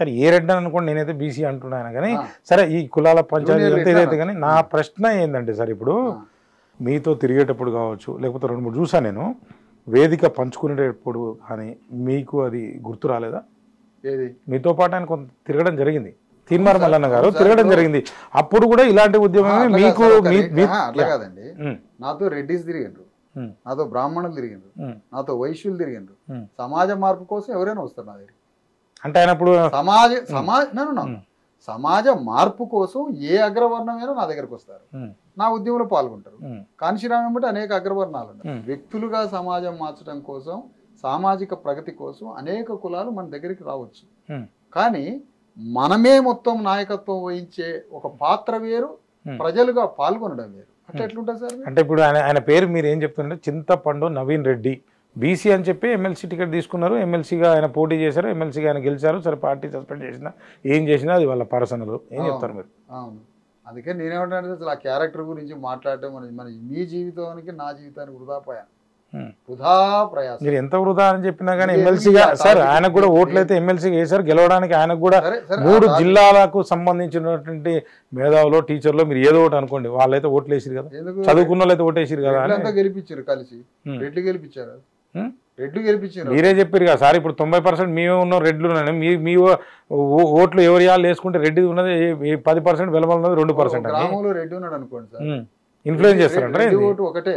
సరే ఏ రెడ్డి అని అనుకోండి, నేనైతే బీసీ అంటున్నాను కానీ సరే ఈ కులాల పంచాయతీ ఏదైతే కానీ నా ప్రశ్న ఏంటంటే సార్, ఇప్పుడు మీతో తిరిగేటప్పుడు కావచ్చు లేకపోతే 2-3 చూసాను నేను, వేదిక పంచుకునేటప్పుడు కానీ మీకు అది గుర్తు రాలేదా? మీతో పాటు ఆయన కొంత తిరగడం జరిగింది, తీన్మార్ మల్లన్న గారు తిరగడం జరిగింది, అప్పుడు కూడా ఇలాంటి ఉద్యమమే మీకు. అట్లా కాదండి, నాతో రెడ్డిస్ తిరిగిండ్రు, నాతో బ్రాహ్మణులు తిరిగిండ్రు, నాతో వైశ్యులు తిరిగిండ్రు. సమాజ మార్పు కోసం ఎవరైనా వస్తారు నా దగ్గర. అంటే ఆయన ఇప్పుడు సమాజ మార్పు కోసం ఏ అగ్రవర్ణమైనా నా దగ్గరకు వస్తారు, నా ఉద్యమంలో పాల్గొంటారు. కాంశీరామ్ ఏమంటే అనేక అగ్రవర్ణాలు ఉన్నాయి. వ్యక్తులుగా సమాజం మార్చడం కోసం, సామాజిక ప్రగతి కోసం అనేక కులాలు మన దగ్గరికి రావచ్చు. కానీ మనమే మొత్తం నాయకత్వం వహించే ఒక పాత్ర వేరు, ప్రజలుగా పాల్గొనడం వేరు. అట్లా ఎట్లుంటుంది సార్? అంటే ఇప్పుడు ఆయన పేరు మీరు ఏం చెప్తుంటే చింతపండు నవీన్ రెడ్డి బీసీ అని చెప్పి ఎమ్మెల్సీ టికెట్ తీసుకున్నారు, ఎమ్మెల్సీగా ఆయన పోటీ చేశారు, ఎమ్మెల్సీగా ఆయన గెలిచారు. సరే పార్టీ సస్పెండ్ చేసినా ఏం చేసినా అది వాళ్ళ పర్సనల్. ఏం చెప్తారు మీరు? అవును, అందుకే నేనేమంటాను, అసలు ఆ క్యారెక్టర్ గురించి మాట్లాడటం మన మీ జీవితానికి నా జీవితానికి వృధా ప్రయాసం. మీరు ఎంత వృధా అని చెప్పినా కానీ ఎమ్మెల్సీగా సార్ ఆయనకు కూడా ఓట్లు అయితే ఎమ్మెల్సీగా వేశారు, గెలవడానికి ఆయనకు కూడా 3 జిల్లాలకు సంబంధించినటువంటి మేధావులు టీచర్లు మీరు ఏదో ఒకటి అనుకోండి, వాళ్ళైతే ఓట్లు వేసారు కదా, చదువుకున్న వాళ్ళు అయితే ఓటు వేసారు కదా, గెలిపించారు కలిసి, రెడ్లు గెలిపించారు, రెడ్లు గెలిపించారు. మీరే చెప్పారు కదా సార్, ఇప్పుడు 90% మేమే ఉన్నాం, రెడ్లు ఉన్నాయి, మీ ఓట్లు ఎవరి వాళ్ళు వేసుకుంటే రెడ్డి ఉన్నది 10%, వెలమల ఉన్నది 2%. గ్రామంలో రెడ్డి ఉన్నాడు అనుకోండి సార్, ఇన్ఫ్లుయెన్స్ చేస్తారంటే ఓటు ఒకటే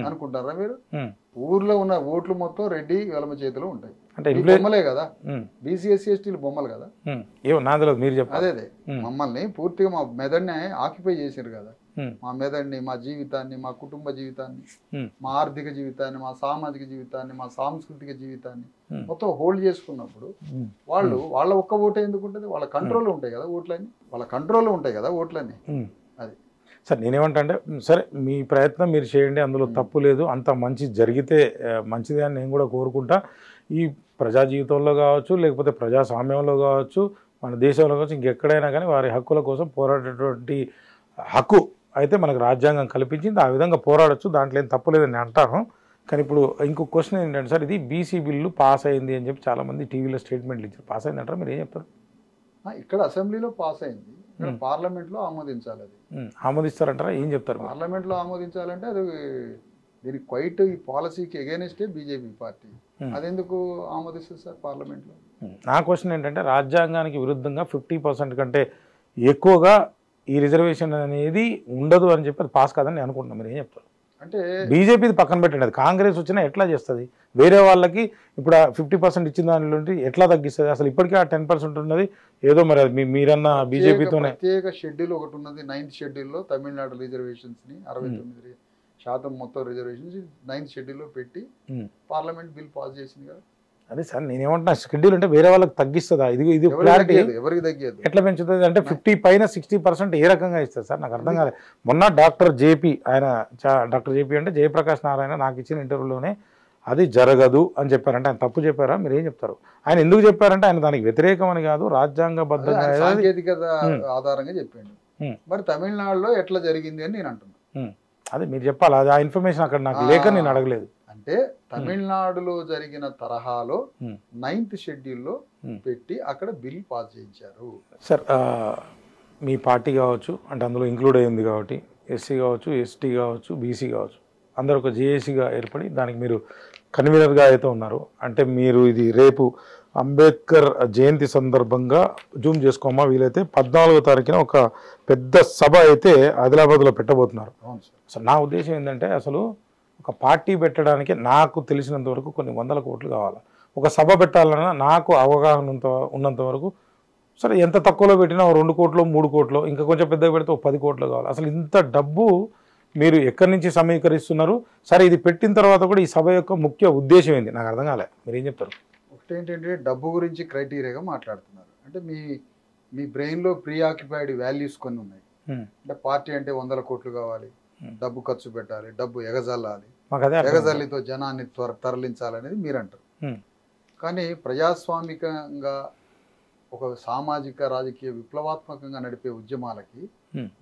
అనుకుంటారా మీరు? ఊర్లో ఉన్న ఓట్లు మొత్తం రెడ్డి వెలమ చేతిలో ఉంటాయి. అంటే బొమ్మలే కదా, బీసీ ఎస్సీ ఎస్టీలు బొమ్మలు కదా. నాదులో మీరు చెప్పారు, అదే మమ్మల్ని పూర్తిగా మా మెదడుని ఆక్యుపై చేశారు కదా. మా మెదడుని, మా జీవితాన్ని, మా కుటుంబ జీవితాన్ని, మా ఆర్థిక జీవితాన్ని, మా సామాజిక జీవితాన్ని, మా సాంస్కృతిక జీవితాన్ని మొత్తం హోల్డ్ చేసుకున్నప్పుడు వాళ్ళ ఒక్క ఓటే ఎందుకు ఉంటుంది? వాళ్ళ కంట్రోల్లో ఉంటాయి కదా ఓట్లన్నీ, వాళ్ళ కంట్రోల్లో ఉంటాయి కదా ఓట్లన్నీ. అది సార్ నేనేమంటా అంటే, సరే మీ ప్రయత్నం మీరు చేయండి, అందులో తప్పు లేదు, అంత మంచి జరిగితే మంచిదే అని నేను కూడా కోరుకుంటా. ఈ ప్రజా జీవితంలో కావచ్చు లేకపోతే ప్రజాస్వామ్యంలో కావచ్చు, మన దేశంలో కావచ్చు, ఇంకెక్కడైనా కానీ వారి హక్కుల కోసం పోరాడేటువంటి హక్కు అయితే మనకు రాజ్యాంగం కల్పించింది, ఆ విధంగా పోరాడచ్చు, దాంట్లో ఏం తప్పు లేదని అంటాను. కానీ ఇప్పుడు ఇంకో క్వశ్చన్ ఏంటంటే సార్, ఇది బీసీ బిల్లు పాస్ అయింది అని చెప్పి చాలామంది టీవీలో స్టేట్మెంట్లు ఇచ్చారు, పాస్ అయిందంటారా? మీరు ఏం చెప్తారు? ఇక్కడ అసెంబ్లీలో పాస్ అయింది, పార్లమెంట్ లో ఆమోదించాలి. అది ఆమోదిస్తారంటారా? ఏం చెప్తారు? పార్లమెంట్ లో ఆమోదించాలంటే అది దీనికి క్వైట్ ఈ పాలసీకి ఎగైనెస్టే బీజేపీ పార్టీ. అదెందుకు ఆమోదిస్తుంది సార్ పార్లమెంట్ లో? నా క్వశ్చన్ ఏంటంటే, రాజ్యాంగానికి విరుద్ధంగా 50% కంటే ఎక్కువగా ఈ రిజర్వేషన్ అనేది ఉండదు అని చెప్పి అది పాస్ కాదని నేను అనుకుంటున్నాను. మీరు ఏం చెప్తారు? అంటే బీజేపీది పక్కన పెట్టండి, అది కాంగ్రెస్ వచ్చినా ఎట్లా చేస్తుంది? వేరే వాళ్ళకి ఇప్పుడు 50% ఇచ్చిన దానిలో ఎట్లా తగ్గిస్తుంది? అసలు ఇప్పటికే ఆ 10% ఉన్నది ఏదో, మరి అది మీరన్న బీజేపీతోనే ప్రత్యేక షెడ్యూల్ ఒకటి ఉన్నది. 9th షెడ్యూల్లో తమిళనాడు రిజర్వేషన్స్ ని 69% మొత్తం రిజర్వేషన్స్ 9th షెడ్యూల్లో పెట్టి పార్లమెంట్ బిల్ పాస్ చేసింది కదా. అదే సార్ నేనేమంటున్నా, షెడ్యూల్ అంటే వేరే వాళ్ళకి తగ్గిస్తుందా? ఇది క్లారిటీ ఎవరికి తగ్గదు, ఎట్లా పెంచుతుంది? అంటే 50 పైన 60% ఏ రకంగా ఇస్తుంది సార్? నాకు అర్థం కాలేదు. మొన్న డాక్టర్ జేపీ అంటే జయప్రకాష్ నారాయణ నాకు ఇచ్చిన ఇంటర్వ్యూలోనే అది జరగదు అని చెప్పారంటే ఆయన తప్పు చెప్పారా? మీరు ఏం చెప్తారు? ఆయన ఎందుకు చెప్పారంటే ఆయన దానికి వ్యతిరేకం అని కాదు, రాజ్యాంగబద్ధంగా సాంకేతికత ఆధారంగా చెప్పాడు. మరి తమిళనాడులో ఎట్లా జరిగింది అని నేను అంటున్నాను. అదే మీరు చెప్పాలి, అది ఆ ఇన్ఫర్మేషన్ అక్కడ నాకు లేక నేను అడగలేదు. అంటే తమిళనాడులో జరిగిన తరహాలో 9th షెడ్యూల్లో పెట్టి అక్కడ బిల్ పాస్ చేయించారు. సార్ మీ పార్టీ కావచ్చు, అంటే అందులో ఇంక్లూడ్ అయ్యింది కాబట్టి ఎస్సీ కావచ్చు, ఎస్టీ కావచ్చు, బీసీ కావచ్చు, అందరూ ఒక జేఏసీగా ఏర్పడి దానికి మీరు కన్వీనర్గా అయితే ఉన్నారు. అంటే మీరు ఇది రేపు అంబేద్కర్ జయంతి సందర్భంగా జూమ్ చేసుకోమా వీలైతే 14వ తారీఖున ఒక పెద్ద సభ అయితే ఆదిలాబాద్లో పెట్టబోతున్నారు. అసలు నా ఉద్దేశం ఏంటంటే, అసలు ఒక పార్టీ పెట్టడానికి నాకు తెలిసినంత వరకు కొన్ని 100 కోట్లు కావాలి. ఒక సభ పెట్టాలన్నా నాకు అవగాహన ఉన్నంత వరకు సరే ఎంత తక్కువలో పెట్టినా 2 కోట్లు 3 కోట్లు, ఇంకా కొంచెం పెద్దగా పెడితే 10 కోట్లు కావాలి. అసలు ఇంత డబ్బు మీరు ఎక్కడి నుంచి సమీకరిస్తున్నారు? సరే ఇది పెట్టిన తర్వాత కూడా ఈ సభ యొక్క ముఖ్య ఉద్దేశం ఏంది? నాకు అర్థం కాలే, మీరు ఏం చెప్తారు? ఒకటేంటంటే డబ్బు గురించి క్రైటీరియాగా మాట్లాడుతున్నారు. అంటే మీ బ్రెయిన్లో ప్రీ ఆక్యుపైడ్ వాల్యూస్ కొన్ని ఉన్నాయి. అంటే పార్టీ అంటే 100 కోట్లు కావాలి, డబ్బు ఖర్చు పెట్టాలి, డబ్బు ఎగజల్లాలి, ఎగజల్లితో జనాన్ని తరలించాలనేది మీరు అంటారు. కానీ ప్రజాస్వామికంగా ఒక సామాజిక రాజకీయ విప్లవాత్మకంగా నడిపే ఉద్యమాలకి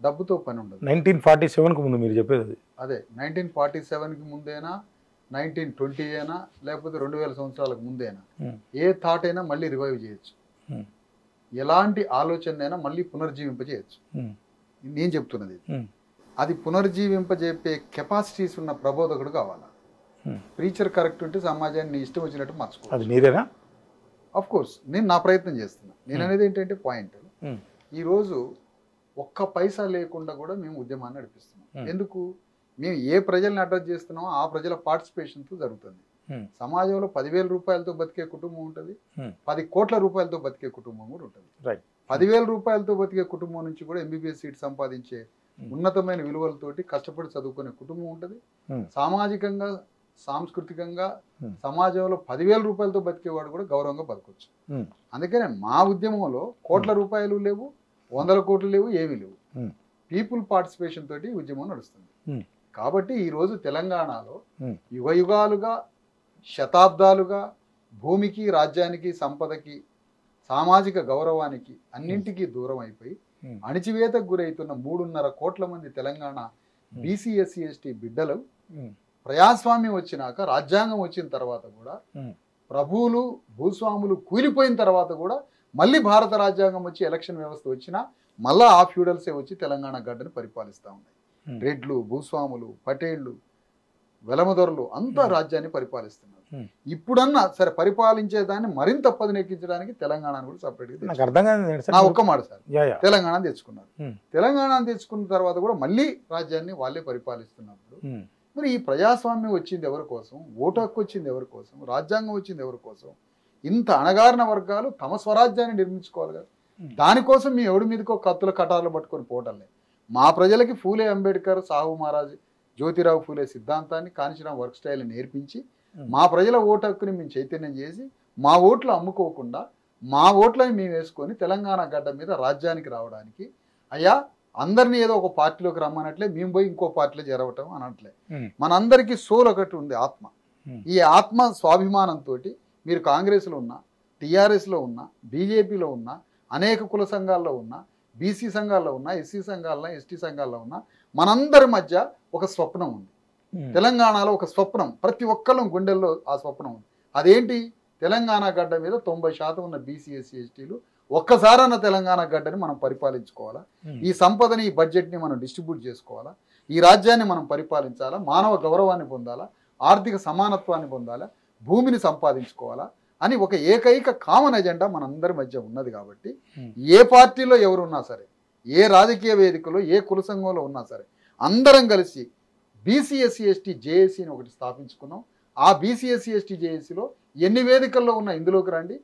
డబ్బుతో పని ఉండదు. 1947కు ముందు మీరు చెప్పేది అదే. 1947కి ముందేనా, 1920 అయినా, లేకపోతే 2000 సంవత్సరాలకు ముందేనా, ఏ థాట్ అయినా మళ్ళీ రివైవ్ చేయొచ్చు. ఎలాంటి ఆలోచనైనా మళ్ళీ పునర్జీవింపజేయచ్చు. నేను చెప్తున్నది అది పునర్జీవింపజేపే కెపాసిటీస్ ఉన్న ప్రబోధకుడు కావాలా. ప్రీచర్ కరెక్ట్ ఉంటే సమాజాన్ని ఇష్టం వచ్చినట్టు మార్చుకో. అది మీరేనా? అఫ్ కోర్స్ నేను నా ప్రయత్నం చేస్తున్నా. నేను అనేది ఏంటంటే పాయింట్, ఈరోజు ఒక్క పైసా లేకుండా కూడా మేము ఉద్యమాన్ని నడిపిస్తున్నాం. ఎందుకు? మేము ఏ ప్రజల్ని అడ్రస్ చేస్తున్నామో ఆ ప్రజల పార్టిసిపేషన్తో జరుగుతుంది. సమాజంలో 10,000 రూపాయలతో బతికే కుటుంబం ఉంటుంది, 10 కోట్ల రూపాయలతో బతికే కుటుంబం కూడా ఉంటుంది. 10,000 రూపాయలతో బతికే కుటుంబం నుంచి కూడా MBBS సీట్ సంపాదించే ఉన్నతమైన విలువలతోటి కష్టపడి చదువుకునే కుటుంబం ఉంటుంది. సామాజికంగా సాంస్కృతికంగా సమాజంలో 10,000 రూపాయలతో బతికేవాడు కూడా గౌరవంగా బతకొచ్చు. అందుకనే మా ఉద్యమంలో కోట్ల రూపాయలు లేవు, 100 కోట్లు లేవు, ఏమీ లేవు. పీపుల్ పార్టిసిపేషన్ తోటి ఉద్యమం నడుస్తుంది. కాబట్టి ఈరోజు తెలంగాణలో యుగ యుగాలుగా శతాబ్దాలుగా భూమికి, రాజ్యానికి, సంపదకి, సామాజిక గౌరవానికి అన్నింటికీ దూరం అయిపోయి అణిచివేతకు గురవుతున్న 3.5 కోట్ల మంది తెలంగాణ బీసీ ఎస్సీ ఎస్టీ బిడ్డలు ప్రజాస్వామ్యం వచ్చినాక, రాజ్యాంగం వచ్చిన తర్వాత కూడా, ప్రభువులు భూస్వాములు కూలిపోయిన తర్వాత కూడా మళ్ళీ భారత రాజ్యాంగం వచ్చి ఎలక్షన్ వ్యవస్థ వచ్చినా మళ్ళా ఆ ఫ్యూడల్సే వచ్చి తెలంగాణ గడ్డను పరిపాలిస్తూ ఉన్నాయి. రెడ్లు, భూస్వాములు, పటేళ్లు, వెలమదొరలు అంతా రాజ్యాన్ని పరిపాలిస్తున్నారు. ఇప్పుడన్నా సరే పరిపాలించేదాన్ని మరింత పదునెక్కించడానికి తెలంగాణను కూడా సపరేట్గా నా ఒక్క మాట సార్ తెలంగాణ తెచ్చుకున్నారు. తెలంగాణ తెచ్చుకున్న తర్వాత కూడా మళ్ళీ రాజ్యాన్ని వాళ్ళే పరిపాలిస్తున్నప్పుడు మరి ఈ ప్రజాస్వామ్యం వచ్చింది ఎవరి కోసం? ఓటు హక్కు వచ్చింది ఎవరి కోసం? రాజ్యాంగం వచ్చింది ఎవరి కోసం? ఇంత అణగారిన వర్గాలు తమ స్వరాజ్యాన్ని నిర్మించుకోవాలి కదా. దానికోసం మీ ఎవడి మీదకో కత్తుల కటార్లు పట్టుకొని పోవటం లేదు. మా ప్రజలకి ఫూలే అంబేద్కర్, సాహు మహారాజ్, జ్యోతిరావు ఫూలే సిద్ధాంతాన్ని, కాంచీరామ్ వర్క్ స్టైల్ని నేర్పించి మా ప్రజల ఓటు హక్కుని మేము చైతన్యం చేసి మా ఓట్లు అమ్ముకోకుండా మా ఓట్లని మేము వేసుకొని తెలంగాణ గడ్డ మీద రాజ్యానికి రావడానికి, అయ్యా అందరినీ ఏదో ఒక పార్టీలోకి రమ్మనట్లే మేము పోయి ఇంకో పార్టీలో చేరవటం అనట్లే. మనందరికీ సోల్ ఒకటి ఉంది, ఆత్మ. ఈ ఆత్మ స్వాభిమానంతో మీరు కాంగ్రెస్లో ఉన్నా, టీఆర్ఎస్లో ఉన్నా, బీజేపీలో ఉన్నా, అనేక కుల సంఘాల్లో ఉన్నా, బీసీ సంఘాల్లో ఉన్నా, ఎస్సీ సంఘాల్లో, ఎస్టీ సంఘాల్లో ఉన్నా, మనందరి మధ్య ఒక స్వప్నం ఉంది. తెలంగాణలో ఒక స్వప్నం ప్రతి ఒక్కళ్ళం గుండెల్లో ఆ స్వప్నం ఉంది. అదేంటి? తెలంగాణ గడ్డ మీద 90% ఉన్న బీసీ ఎస్సీ ఎస్టీలు ఒక్కసారన్న తెలంగాణ గడ్డని మనం పరిపాలించుకోవాలా, ఈ సంపదని, ఈ బడ్జెట్ని మనం డిస్ట్రిబ్యూట్ చేసుకోవాలా, ఈ రాజ్యాన్ని మనం పరిపాలించాలా, మానవ గౌరవాన్ని పొందాలా, ఆర్థిక సమానత్వాన్ని పొందాలా, భూమిని సంపాదించుకోవాలా అని ఒక ఏకైక కామన్ ఎజెండా మనందరి మధ్య ఉన్నది. కాబట్టి ఏ పార్టీలో ఎవరున్నా సరే, ఏ రాజకీయ వేదికలో, ఏ కుల సంఘంలో ఉన్నా సరే అందరం కలిసి బీసీ ఎస్సీ ఎస్టీ జేఏసీని ఒకటి స్థాపించుకున్నాం. ఆ బీసీ ఎస్సీ ఎస్టీ జేఏసీలో ఎన్ని వేదికల్లో ఉన్న ఇందులోకి రండి,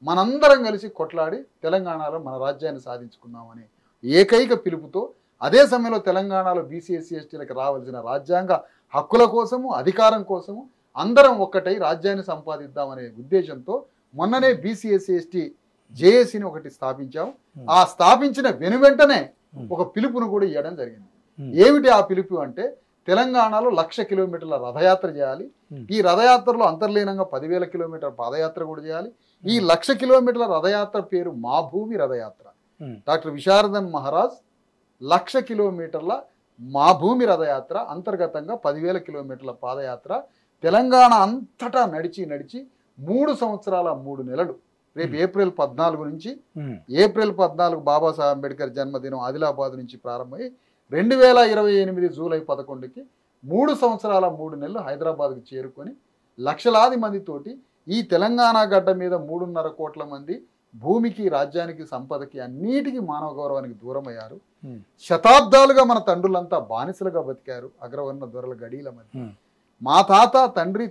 మనందరం కలిసి కొట్లాడి తెలంగాణలో మన రాజ్యాన్ని సాధించుకుందామని ఏకైక పిలుపుతో, అదే సమయంలో తెలంగాణలో బీసీ ఎస్సీ ఎస్టీలకు రావాల్సిన రాజ్యాంగ హక్కుల కోసము, అధికారం కోసము అందరం ఒక్కటై రాజ్యాన్ని సంపాదిద్దామనే ఉద్దేశంతో మొన్ననే బీసీ ఎస్సీ ఎస్టీ జేఏసీని ఒకటి స్థాపించాం. ఆ స్థాపించిన వెనువెంటనే ఒక పిలుపును కూడా ఇవ్వడం జరిగింది. ఏమిటి ఆ పిలుపు అంటే, తెలంగాణలో 1,00,000 కిలోమీటర్ల రథయాత్ర చేయాలి. ఈ రథయాత్రలో అంతర్లీనంగా 10,000 కిలోమీటర్ల పాదయాత్ర కూడా చేయాలి. ఈ 1,00,000 కిలోమీటర్ల రథయాత్ర పేరు మా భూమి రథయాత్ర. డాక్టర్ విశారదన్ మహారాజ్ 1,00,000 కిలోమీటర్ల మా భూమి రథయాత్ర అంతర్గతంగా 10,000 కిలోమీటర్ల పాదయాత్ర తెలంగాణ అంతటా నడిచి 3 సంవత్సరాల 3 నెలలు, రేపు ఏప్రిల్ 14 నుంచి, ఏప్రిల్ 14 బాబాసాహెబ్ అంబేద్కర్ జన్మదినం ఆదిలాబాద్ నుంచి ప్రారంభమై 2028 జూలై 11కి 3 సంవత్సరాల 3 నెలలు హైదరాబాద్కు చేరుకొని లక్షలాది మందితోటి ఈ తెలంగాణ గడ్డ మీద 3.5 కోట్ల మంది భూమికి, రాజ్యానికి, సంపదకి, అన్నిటికీ మానవ గౌరవానికి దూరం అయ్యారు. శతాబ్దాలుగా మన తండ్రులంతా బానిసలుగా బతికారు అగ్రవర్ణ దొరల గడీల మధ్య. మా తాత తండ్రి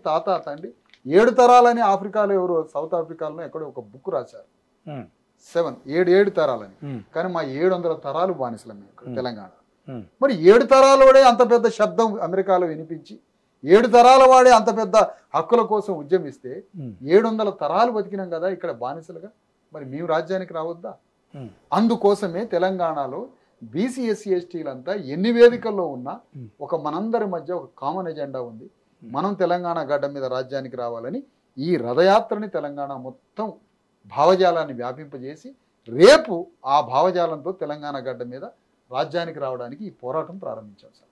7 తరాలని ఆఫ్రికాలో ఎవరో సౌత్ ఆఫ్రికాలో ఎక్కడో ఒక బుక్ రాశారు, 7 తరాలని. కానీ మా 700 తరాలు బానిసలం తెలంగాణ. మరి 7 తరాల వాడే అంత పెద్ద శబ్దం అమెరికాలో వినిపించి, 7 తరాల వాడే అంత పెద్ద హక్కుల కోసం ఉద్యమిస్తే 700 తరాలు బతికినాం కదా ఇక్కడ బానిసలుగా. మరి మేము రాజ్యానికి రావద్దా? అందుకోసమే తెలంగాణలో బీసీ ఎస్సీ ఎస్టీలంతా ఎన్ని వేదికల్లో ఉన్నా ఒక మనందరి మధ్య ఒక కామన్ ఎజెండా ఉంది. మనం తెలంగాణ గడ్డ మీద రాజ్యానికి రావాలని ఈ రథయాత్రని తెలంగాణ మొత్తం భావజాలాన్ని వ్యాపింపజేసి రేపు ఆ భావజాలంతో తెలంగాణ గడ్డ మీద రాజ్యానికి రావడానికి ఈ పోరాటం ప్రారంభించాం సార్.